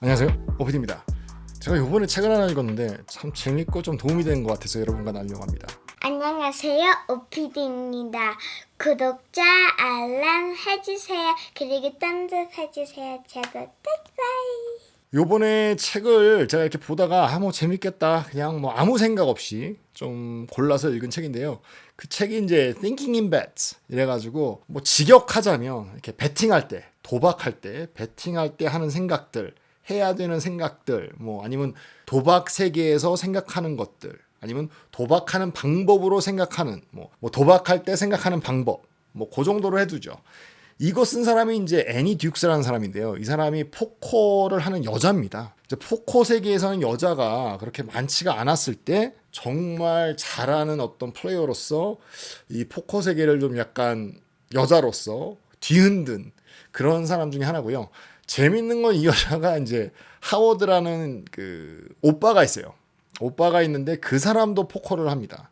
안녕하세요, 오피디입니다. 제가 요번에 책을 하나 읽었는데 참 재밌고 좀 도움이 되는 것 같아서 여러분과 나누려고 합니다. 안녕하세요, 오피디입니다. 구독자 알람 해주세요. 그리고 던듯해주세요. 제가 떼싸이. 요번에 책을 제가 이렇게 보다가 뭐 재밌겠다 그냥 뭐 아무 생각 없이 좀 골라서 읽은 책인데요. 그 책이 이제 Thinking in Bets 이래가지고 뭐 직역하자면 이렇게 베팅할 때, 도박할 때, 베팅할 때 하는 생각들, 해야 되는 생각들, 뭐 아니면 도박 세계에서 생각하는 것들, 아니면 도박하는 방법으로 생각하는 뭐 도박할 때 생각하는 방법, 뭐 그 정도로 해두죠. 이거 쓴 사람이 이제 애니 듀크스라는 사람인데요. 이 사람이 포커를 하는 여자입니다. 이제 포커 세계에서는 여자가 그렇게 많지가 않았을 때 정말 잘하는 어떤 플레이어로서 이 포커 세계를 좀 약간 여자로서 뒤흔든 그런 사람 중에 하나고요. 재밌는 건 이 여자가 이제 하워드라는 그 오빠가 있어요. 오빠가 있는데 그 사람도 포커를 합니다.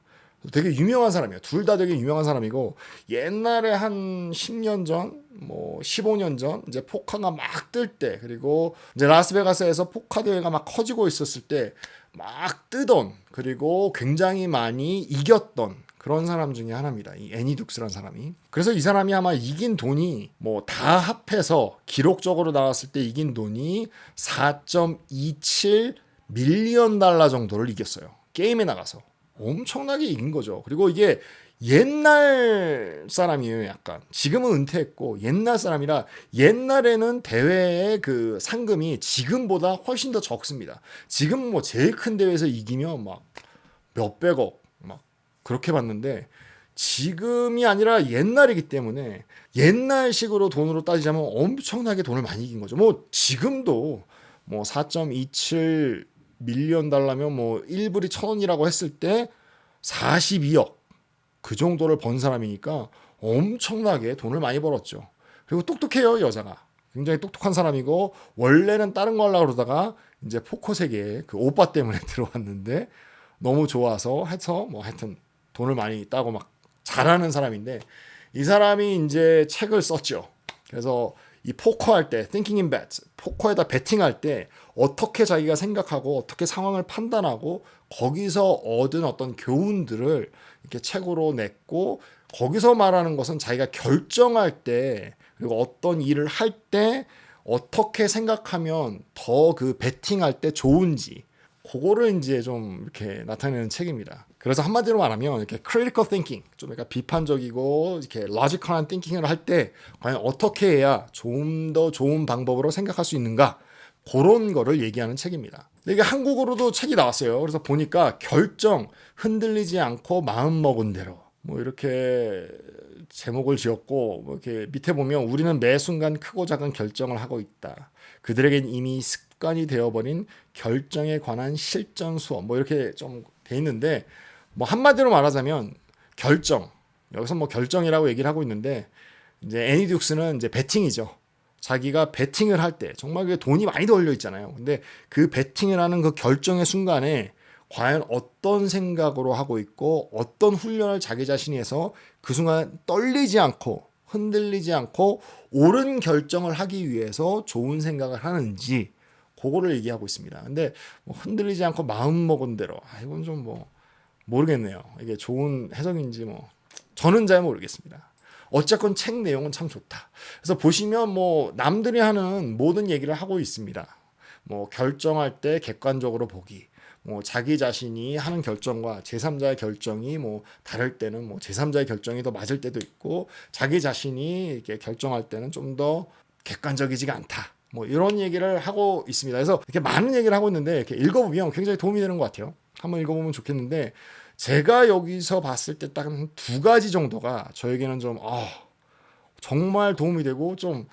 되게 유명한 사람이에요. 둘 다 되게 유명한 사람이고 옛날에 한 10년 전, 뭐 15년 전 이제 포커가 막 뜰 때 그리고 이제 라스베가스에서 포커 대회가 막 커지고 있었을 때 막 뜨던 그리고 굉장히 많이 이겼던 그런 사람 중에 하나입니다. 이 애니둑스라는 사람이. 그래서 이 사람이 아마 이긴 돈이 뭐 다 합해서 기록적으로 나왔을 때 이긴 돈이 4.27 밀리언 달러 정도를 이겼어요. 게임에 나가서. 엄청나게 이긴 거죠. 그리고 이게 옛날 사람이에요, 약간. 지금은 은퇴했고 옛날 사람이라 옛날에는 대회의 그 상금이 지금보다 훨씬 더 적습니다. 지금 뭐 제일 큰 대회에서 이기면 막 몇백억 막 그렇게 받는데 지금이 아니라 옛날이기 때문에 옛날식으로 돈으로 따지자면 엄청나게 돈을 많이 이긴 거죠. 뭐 지금도 뭐 4.27 밀리언 달러면 뭐 1불이 1,000원이라고 했을 때 42억 그 정도를 번 사람이니까 엄청나게 돈을 많이 벌었죠. 그리고 똑똑해요, 여자가. 굉장히 똑똑한 사람이고 원래는 다른 거 하려고 그러다가 이제 포커 세계에 그 오빠 때문에 들어왔는데 너무 좋아서 해서 뭐 하여튼 돈을 많이 따고 막 잘하는 사람인데 이 사람이 이제 책을 썼죠. 그래서 이 포커 할 때, Thinking in Bets, 포커에다 베팅할 때 어떻게 자기가 생각하고 어떻게 상황을 판단하고 거기서 얻은 어떤 교훈들을 이렇게 책으로 냈고 거기서 말하는 것은 자기가 결정할 때 그리고 어떤 일을 할 때 어떻게 생각하면 더 그 베팅할 때 좋은지 그거를 이제 좀 이렇게 나타내는 책입니다. 그래서 한마디로 말하면 이렇게 critical thinking, 좀 약간 비판적이고 이렇게 logical한 thinking을 할 때 과연 어떻게 해야 좀 더 좋은 방법으로 생각할 수 있는가 그런 거를 얘기하는 책입니다. 이게 한국어로도 책이 나왔어요. 그래서 보니까 결정, 흔들리지 않고 마음 먹은 대로 뭐 이렇게 제목을 지었고 뭐 이렇게 밑에 보면 우리는 매 순간 크고 작은 결정을 하고 있다. 그들에겐 이미 습관이 되어버린 결정에 관한 실전 수업 뭐 이렇게 좀 돼 있는데 뭐 한마디로 말하자면 결정 여기서 뭐 결정이라고 얘기를 하고 있는데 이제 애니듀스는 이제 베팅이죠. 자기가 베팅을 할 때 정말 그게 돈이 많이 들려 있잖아요. 근데 그 베팅을 하는 그 결정의 순간에 과연 어떤 생각으로 하고 있고 어떤 훈련을 자기 자신이 해서 그 순간 떨리지 않고 흔들리지 않고 옳은 결정을 하기 위해서 좋은 생각을 하는지 그거를 얘기하고 있습니다. 근데 뭐 흔들리지 않고 마음 먹은 대로 이건 좀 뭐 모르겠네요. 이게 좋은 해석인지 뭐 저는 잘 모르겠습니다. 어쨌건 책 내용은 참 좋다. 그래서 보시면 뭐 남들이 하는 모든 얘기를 하고 있습니다. 뭐 결정할 때 객관적으로 보기. 뭐 자기 자신이 하는 결정과 제3자의 결정이 뭐 다를 때는 뭐 제3자의 결정이 더 맞을 때도 있고 자기 자신이 이렇게 결정할 때는 좀 더 객관적이지가 않다. 뭐 이런 얘기를 하고 있습니다. 그래서 이렇게 많은 얘기를 하고 있는데 이렇게 읽어보면 굉장히 도움이 되는 것 같아요. 한번 읽어보면 좋겠는데 제가 여기서 봤을 때 딱 두 가지 정도가 저에게는 좀 정말 도움이 되고 좀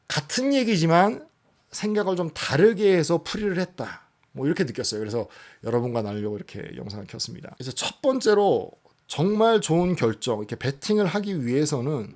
같은 얘기지만 생각을 좀 다르게 해서 풀이를 했다. 뭐 이렇게 느꼈어요. 그래서 여러분과 나누려고 이렇게 영상을 켰습니다. 그래서 첫 번째로 정말 좋은 결정, 이렇게 베팅을 하기 위해서는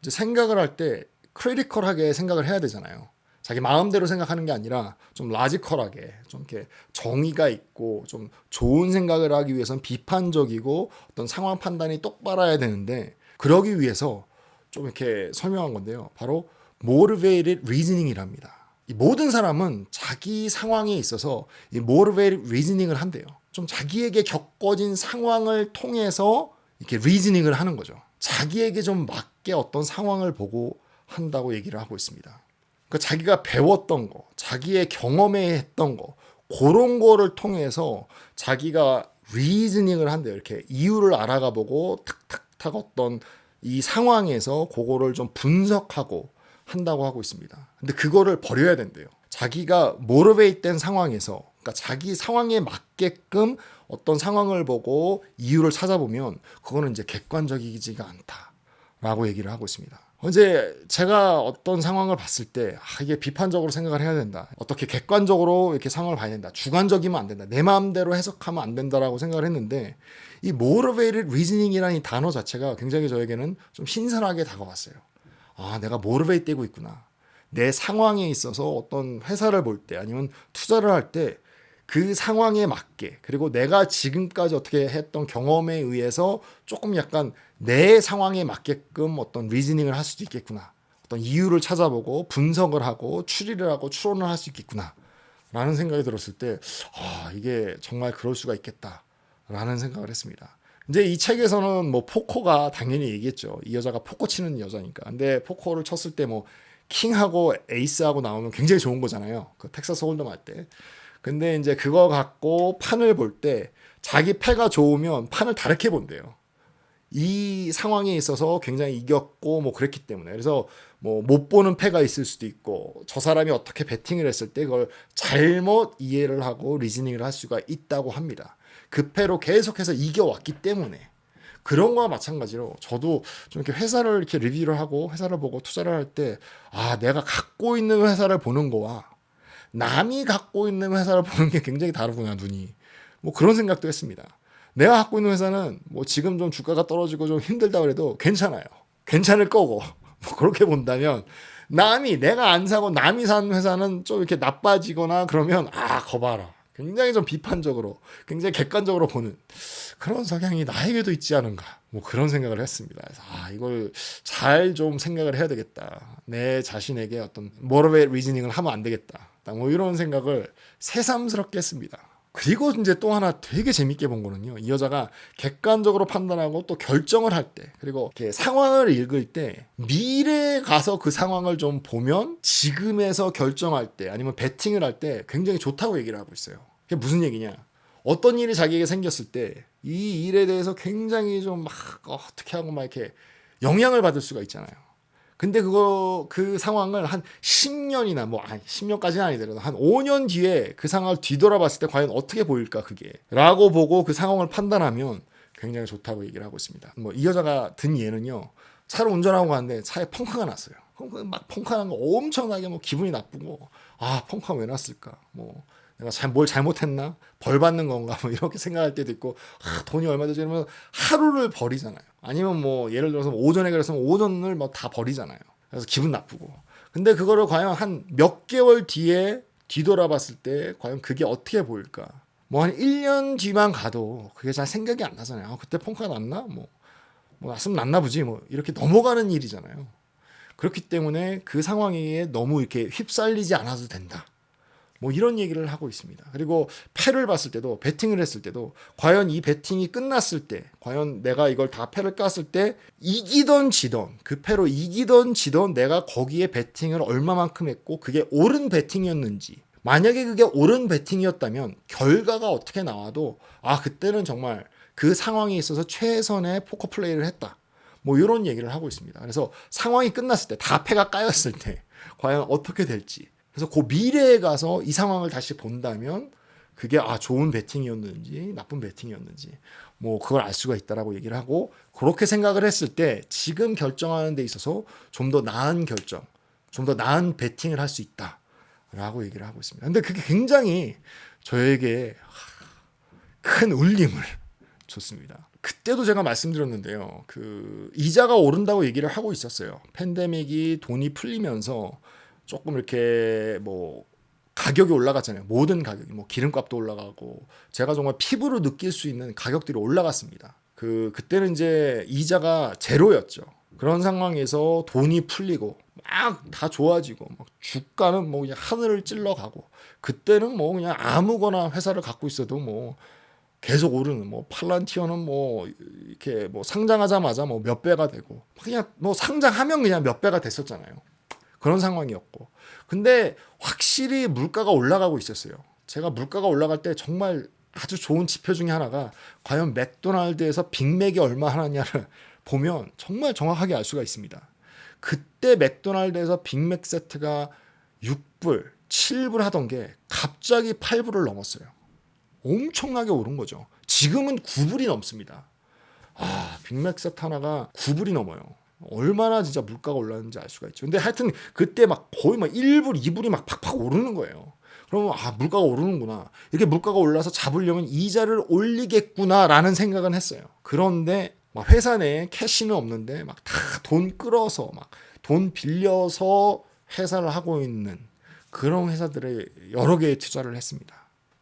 이제 생각을 할 때 크리티컬하게 생각을 해야 되잖아요. 자기 마음대로 생각하는 게 아니라 좀 라지컬하게 좀 이렇게 정의가 있고 좀 좋은 생각을 하기 위해서는 비판적이고 어떤 상황 판단이 똑바라야 되는데 그러기 위해서 좀 이렇게 설명한 건데요. 바로 motivated reasoning이랍니다. 이 모든 사람은 자기 상황에 있어서 이 motivated reasoning을 한대요. 좀 자기에게 겪어진 상황을 통해서 이렇게 reasoning을 하는 거죠. 자기에게 좀 맞게 어떤 상황을 보고 한다고 얘기를 하고 있습니다. 그러니까 자기가 배웠던 거, 자기의 경험에 했던 거, 그런 거를 통해서 자기가 reasoning을 한대요. 이렇게 이유를 알아가 보고 탁탁탁 어떤 이 상황에서 그거를 좀 분석하고 한다고 하고 있습니다. 근데 그거를 버려야 된대요. 자기가 motivate 된 상황에서, 그러니까 자기 상황에 맞게끔 어떤 상황을 보고 이유를 찾아보면 그거는 이제 객관적이지가 않다라고 얘기를 하고 있습니다. 이제 제가 어떤 상황을 봤을 때 이게 비판적으로 생각을 해야 된다. 어떻게 객관적으로 이렇게 상황을 봐야 된다. 주관적이면 안 된다. 내 마음대로 해석하면 안 된다라고 생각을 했는데 이 motivated reasoning이라는 이 단어 자체가 굉장히 저에게는 좀 신선하게 다가왔어요. 내가 motivate 되고 있구나. 내 상황에 있어서 어떤 회사를 볼 때 아니면 투자를 할 때 그 상황에 맞게 그리고 내가 지금까지 어떻게 했던 경험에 의해서 조금 약간 내 상황에 맞게끔 어떤 리즈닝을 할 수도 있겠구나. 어떤 이유를 찾아보고 분석을 하고 추리를 하고 추론을 할 수 있겠구나. 라는 생각이 들었을 때 이게 정말 그럴 수가 있겠다. 라는 생각을 했습니다. 이제 이 책에서는 뭐 포커가 당연히 얘기했죠. 이 여자가 포커 치는 여자니까. 근데 포커를 쳤을 때 뭐 킹하고 에이스하고 나오면 굉장히 좋은 거잖아요. 그 텍사스 홀덤 할 때. 근데 이제 그거 갖고 판을 볼 때 자기 패가 좋으면 판을 다르게 본대요. 이 상황에 있어서 굉장히 이겼고 뭐 그랬기 때문에. 그래서 뭐 못 보는 패가 있을 수도 있고 저 사람이 어떻게 배팅을 했을 때 그걸 잘못 이해를 하고 리즈닝을 할 수가 있다고 합니다. 그 패로 계속해서 이겨왔기 때문에. 그런 거와 마찬가지로 저도 좀 이렇게 회사를 이렇게 리뷰를 하고 회사를 보고 투자를 할 때 내가 갖고 있는 회사를 보는 거와 남이 갖고 있는 회사를 보는 게 굉장히 다르구나 눈이. 뭐 그런 생각도 했습니다. 내가 갖고 있는 회사는 뭐 지금 좀 주가가 떨어지고 좀 힘들다 그래도 괜찮아요. 괜찮을 거고 뭐 그렇게 본다면 내가 안 사고 남이 산 회사는 좀 이렇게 나빠지거나 그러면 거 봐라. 굉장히 좀 비판적으로 굉장히 객관적으로 보는 그런 성향이 나에게도 있지 않은가 뭐 그런 생각을 했습니다. 그래서 이걸 잘 좀 생각을 해야 되겠다. 내 자신에게 어떤 motivate reasoning을 하면 안 되겠다. 뭐 이런 생각을 새삼스럽게 했습니다. 그리고 이제 또 하나 되게 재밌게 본 거는요. 이 여자가 객관적으로 판단하고 또 결정을 할 때 그리고 이렇게 상황을 읽을 때 미래에 가서 그 상황을 좀 보면 지금에서 결정할 때 아니면 배팅을 할 때 굉장히 좋다고 얘기를 하고 있어요. 그게 무슨 얘기냐. 어떤 일이 자기에게 생겼을 때 이 일에 대해서 굉장히 좀 막 어떻게 하고 막 이렇게 영향을 받을 수가 있잖아요. 근데 그 상황을 한 10년이나 10년까지는 아니더라도 한 5년 뒤에 그 상황을 뒤돌아봤을 때 과연 어떻게 보일까 그게 라고 보고 그 상황을 판단하면 굉장히 좋다고 얘기를 하고 있습니다. 뭐 이 여자가 든 예는요. 차를 운전하고 가는데 차에 펑크가 났어요. 펑크가 난 거 엄청나게 뭐 기분이 나쁘고 펑크가 왜 났을까 뭐 내가 뭘 잘못했나 벌 받는 건가 뭐 이렇게 생각할 때도 있고 돈이 얼마 되지 그러면 하루를 버리잖아요. 아니면 뭐 예를 들어서 오전에 그랬으면 오전을 뭐 다 버리잖아요. 그래서 기분 나쁘고. 근데 그거를 과연 한 몇 개월 뒤에 뒤돌아봤을 때 과연 그게 어떻게 보일까? 뭐 한 1년 뒤만 가도 그게 잘 생각이 안 나잖아요. 그때 펑크가 났나? 뭐 났으면 났나 보지. 뭐 이렇게 넘어가는 일이잖아요. 그렇기 때문에 그 상황에 너무 이렇게 휩쓸리지 않아도 된다. 뭐 이런 얘기를 하고 있습니다. 그리고 패를 봤을 때도 배팅을 했을 때도 과연 이 배팅이 끝났을 때 과연 내가 이걸 다 패를 깠을 때 이기던 지던 그 패로 이기던 지던 내가 거기에 배팅을 얼마만큼 했고 그게 옳은 배팅이었는지 만약에 그게 옳은 배팅이었다면 결과가 어떻게 나와도 그때는 정말 그 상황에 있어서 최선의 포커 플레이를 했다. 뭐 이런 얘기를 하고 있습니다. 그래서 상황이 끝났을 때 다 패가 까였을 때 과연 어떻게 될지 그래서 그 미래에 가서 이 상황을 다시 본다면 그게 좋은 배팅이었는지 나쁜 배팅이었는지 뭐 그걸 알 수가 있다라고 얘기를 하고 그렇게 생각을 했을 때 지금 결정하는 데 있어서 좀 더 나은 결정, 좀 더 나은 배팅을 할 수 있다라고 얘기를 하고 있습니다. 근데 그게 굉장히 저에게 큰 울림을 줬습니다. 그때도 제가 말씀드렸는데요. 그 이자가 오른다고 얘기를 하고 있었어요. 팬데믹이 돈이 풀리면서 조금 이렇게 뭐 가격이 올라갔잖아요. 모든 가격이 뭐 기름값도 올라가고 제가 정말 피부로 느낄 수 있는 가격들이 올라갔습니다. 그때는 이제 이자가 제로였죠. 그런 상황에서 돈이 풀리고 막 다 좋아지고 막 주가는 뭐 그냥 하늘을 찔러가고 그때는 뭐 그냥 아무거나 회사를 갖고 있어도 뭐 계속 오르는 뭐 팔란티어는 뭐 이렇게 뭐 상장하자마자 뭐 몇 배가 되고 그냥 뭐 상장하면 그냥 몇 배가 됐었잖아요. 그런 상황이었고 근데 확실히 물가가 올라가고 있었어요. 제가 물가가 올라갈 때 정말 아주 좋은 지표 중에 하나가 과연 맥도날드에서 빅맥이 얼마 하느냐를 보면 정말 정확하게 알 수가 있습니다. 그때 맥도날드에서 빅맥 세트가 6불, 7불 하던 게 갑자기 8불을 넘었어요. 엄청나게 오른 거죠. 지금은 9불이 넘습니다. 빅맥 세트 하나가 9불이 넘어요. 얼마나 진짜 물가가 올랐는지 알 수가 있죠. 근데 하여튼 그때 막 거의 막 1불, 2불이 막 팍팍 오르는 거예요. 그러면 물가가 오르는구나. 이렇게 물가가 올라서 잡으려면 이자를 올리겠구나라는 생각은 했어요. 그런데 막 회사 내에 캐시는 없는데 막 다 돈 끌어서 막 돈 빌려서 회사를 하고 있는 그런 회사들에 여러 개의 투자를 했습니다.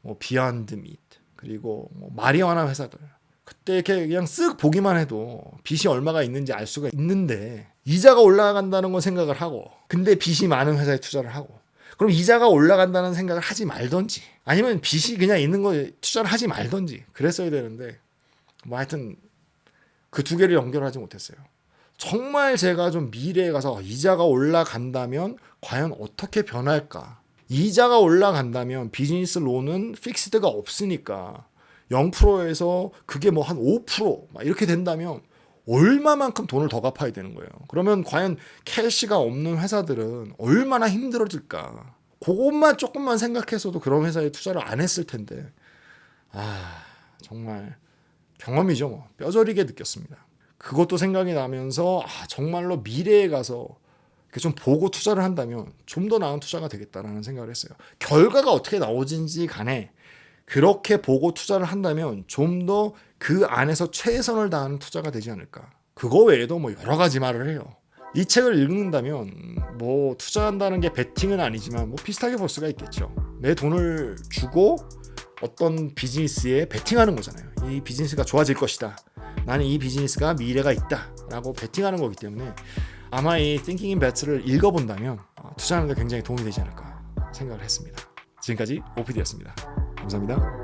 뭐 비욘드 미트 그리고 뭐 마리화나 회사들 그때 이렇게 그냥 쓱 보기만 해도 빚이 얼마가 있는지 알 수가 있는데 이자가 올라간다는 건 생각을 하고 근데 빚이 많은 회사에 투자를 하고 그럼 이자가 올라간다는 생각을 하지 말던지 아니면 빚이 그냥 있는 거에 투자를 하지 말던지 그랬어야 되는데 뭐 하여튼 그 두 개를 연결하지 못했어요. 정말 제가 좀 미래에 가서 이자가 올라간다면 과연 어떻게 변할까? 이자가 올라간다면 비즈니스 론은 픽스드가 없으니까 0%에서 그게 뭐 한 5% 막 이렇게 된다면 얼마만큼 돈을 더 갚아야 되는 거예요. 그러면 과연 캐시가 없는 회사들은 얼마나 힘들어질까? 그것만 조금만 생각해서도 그런 회사에 투자를 안 했을 텐데 정말 경험이죠. 뭐 뼈저리게 느꼈습니다. 그것도 생각이 나면서 정말로 미래에 가서 좀 보고 투자를 한다면 좀 더 나은 투자가 되겠다라는 생각을 했어요. 결과가 어떻게 나오든지 간에 그렇게 보고 투자를 한다면 좀 더 그 안에서 최선을 다하는 투자가 되지 않을까. 그거 외에도 뭐 여러 가지 말을 해요. 이 책을 읽는다면 뭐 투자한다는 게 베팅은 아니지만 뭐 비슷하게 볼 수가 있겠죠. 내 돈을 주고 어떤 비즈니스에 베팅하는 거잖아요. 이 비즈니스가 좋아질 것이다. 나는 이 비즈니스가 미래가 있다 라고 베팅하는 거기 때문에 아마 이 Thinking in Bets를 읽어본다면 투자하는 데 굉장히 도움이 되지 않을까 생각을 했습니다. 지금까지 OPD였습니다. 감사합니다.